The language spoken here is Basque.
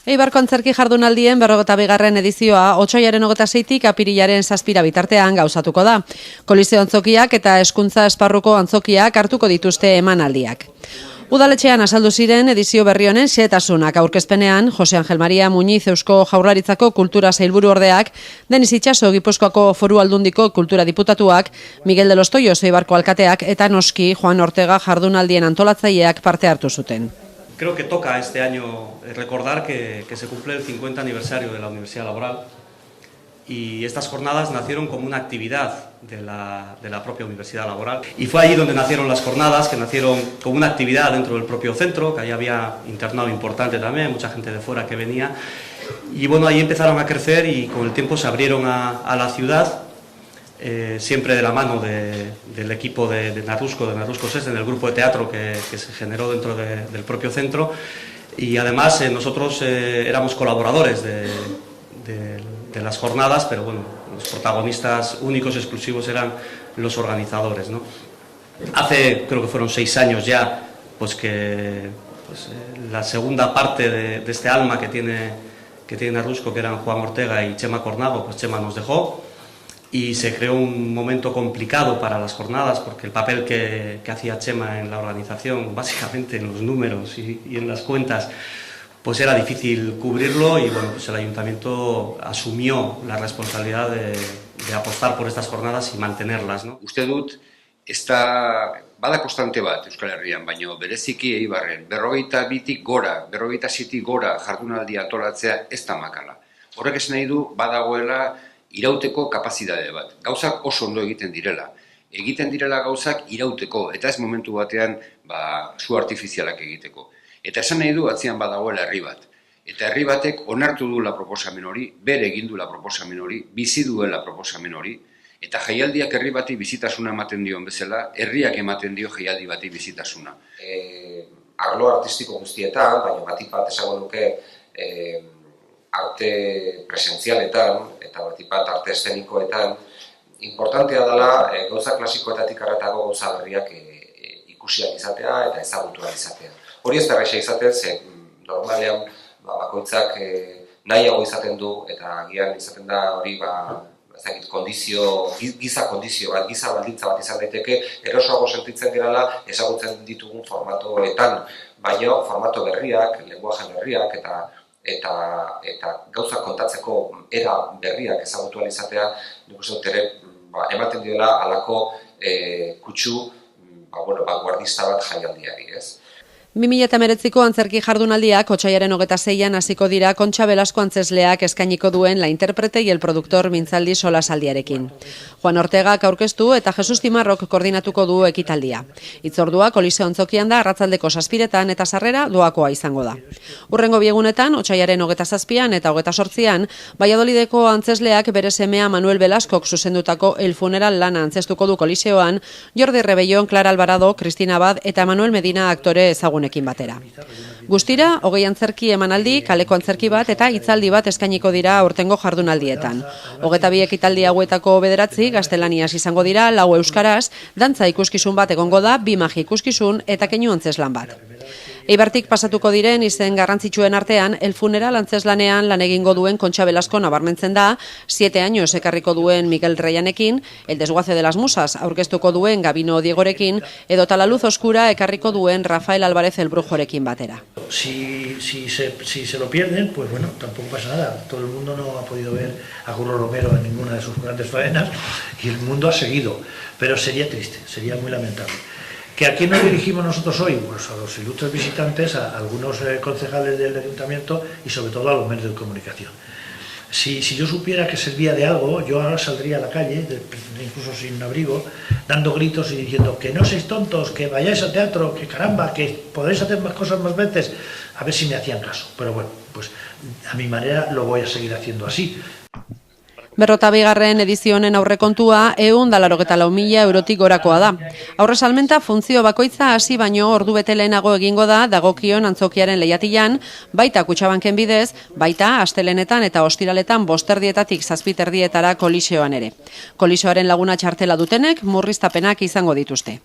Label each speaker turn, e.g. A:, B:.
A: Eibarko antzerki jardunaldien 42. edizioa otsailaren 26tik apirilaren 7 bitartean gauzatuko da. Koliseo antzokiak eta hezkuntza esparruko antzokiak hartuko dituzte emanaldiak. Udaletxean azaldu ziren edizio berri honen xehetasunak aurkezpenean, Jose Angel Maria Muñiz Eusko Jaurlaritzako Kultura Sailburuordeak, Denis Itxaso Gipuzkoako Foru Aldundiko Kultura Diputatuak, Miguel de los Toyos Eibarko alkateak eta noski Juan Ortega jardunaldien antolatzaileak parte hartu zuten.
B: Creo que toca este año recordar que se cumple el 50 aniversario de la Universidad Laboral y estas jornadas nacieron como una actividad de la propia Universidad Laboral. Y fue allí donde nacieron las jornadas, que nacieron como una actividad dentro del propio centro, que ahí había internado importante también, mucha gente de fuera que venía. Y bueno, ahí empezaron a crecer y con el tiempo se abrieron a la ciudad. Siempre de la mano del equipo de Narrusco Sesen, del grupo de teatro que se generó dentro del propio centro, y además nosotros éramos colaboradores de las jornadas, pero bueno, los protagonistas únicos y exclusivos eran los organizadores, ¿no? Hace, creo que fueron 6 años ya, pues que la segunda parte de este alma que tiene Narrusco, que eran Juan Ortega y Chema Cornago, pues Chema nos dejó. Y se creó un momento complicado para las jornadas porque el papel que hacía Chema en la organización, básicamente en los números y en las cuentas, pues era difícil cubrirlo y bueno, pues el ayuntamiento asumió la responsabilidad de apostar por estas jornadas y mantenerlas, ¿no?
C: Uste dut, bada konstante bat Euskal Herrian, baina bereziki Eibarren, 42tik gora, 47tik gora jardunaldia antolatzea ez da makala. Horrek esan nahi du, badagoela irauteko kapazidade bat. Gauzak oso ondo egiten direla. Egiten direla gauzak irauteko, eta ez momentu batean su artifizialak egiteko. Eta esan nahi du atzean badagoela herri bat. Eta herri batek onartu duela proposamen hori, bere egin duela proposamen hori, bizi duela proposamen hori, eta jaialdiak herri bati bizitasuna ematen dion bezala, herriak ematen dio jaialdi bati bizitasuna.
D: Arlo artistiko guztietan, baina batik bat esango nuke, arte presentzialetan eta batipat arte eszenikoetan importantea dela gauza klasikoetatik haratago gauza berriak ikusiak izatea eta ezagutuak izatea. Hori ez da erraza izaten, ze normalean bakoitzak nahiago izaten du eta agian izaten da hori giza kondizio bat, giza baldintza bat izan daiteke, erosoago sentitzen gerala ezagutzen ditugun formatoetan, baina formato berriak, lenguaje berriak eta gauza kontatzeko era berriak ezagutu ahal izatea, nik uste dut ere ematen diola halako kutsu vanguardista bat jaialdiari, ez?
A: 2019ko antzerki jardunaldiak otsailaren 26an hasiko dira Kontxa Belasko antzesleak eskainiko duen La Interprete y el Productor mintzaldi solasaldiarekin. Juan Ortegak aurkeztu eta Jesus Timarrok koordinatuko du ekitaldia. Hitzordua Koliseo Antzokian da arratsaldeko 7etan eta sarrera doakoa izango da. Hurrengo biegunetan otsailaren 27an eta 28an Valladolideko antzesleak bere semea Manuel Belaskok zuzendutako El Funeral lana antzestuko du Koliseoan, Jordi Rebellón, Clara Alvarado, Cristina Abad eta Manuel Medina aktore ezagunekin batera. Guztira, 20 antzerki emanaldi, kaleko antzerki bat eta hitzaldi bat eskainiko dira aurtengo jardunaldietan. 22 ekitaldi hauetako 9 gaztelaniaz izango dira, 4 euskaraz, dantza ikuskizun bat egongo da, 2 magi ikuskizun eta keinu antzeslan bat. Eibartik pasatuko diren izen garrantzitsuen artean, El Funeral antzeslanean lan egingo duen Kontxa Belasko nabarmentzen da, 7 años ekarriko duen Miguel Reyanekin, El Desguace de las Musas aurkeztuko duen Gabino Diegorekin, edota La Luz Oscura ekarriko duen Rafael Álvarez el Brujorekin batera.
E: Si se lo pierden, pues bueno, tampoco pasa nada. Todo el mundo no ha podido ver a Curro Romero en ninguna de sus grandes faenas y el mundo ha seguido, pero sería triste, sería muy lamentable. ¿Que a quién nos dirigimos nosotros hoy? Pues a los ilustres visitantes, a algunos concejales del ayuntamiento y sobre todo a los medios de comunicación. Si yo supiera que servía de algo, yo ahora saldría a la calle, incluso sin abrigo, dando gritos y diciendo que no seáis tontos, que vayáis al teatro, que caramba, que podéis hacer más cosas más veces, a ver si me hacían caso. Pero bueno, pues a mi manera lo voy a seguir haciendo así.
A: 42. edizionen aurrekontua 184.000 eurotik gorakoa da. Aurresalmenta funtzio bakoitza hasi baino ordubete lehenago egingo da dagokion antzokiaren lehiatilan, baita Kutxabanken bidez, baita astelenetan eta ostiraletan 5:00 7:00 Koliseoan ere. Koliseoaren laguna txartela dutenek murriztapenak izango dituzte.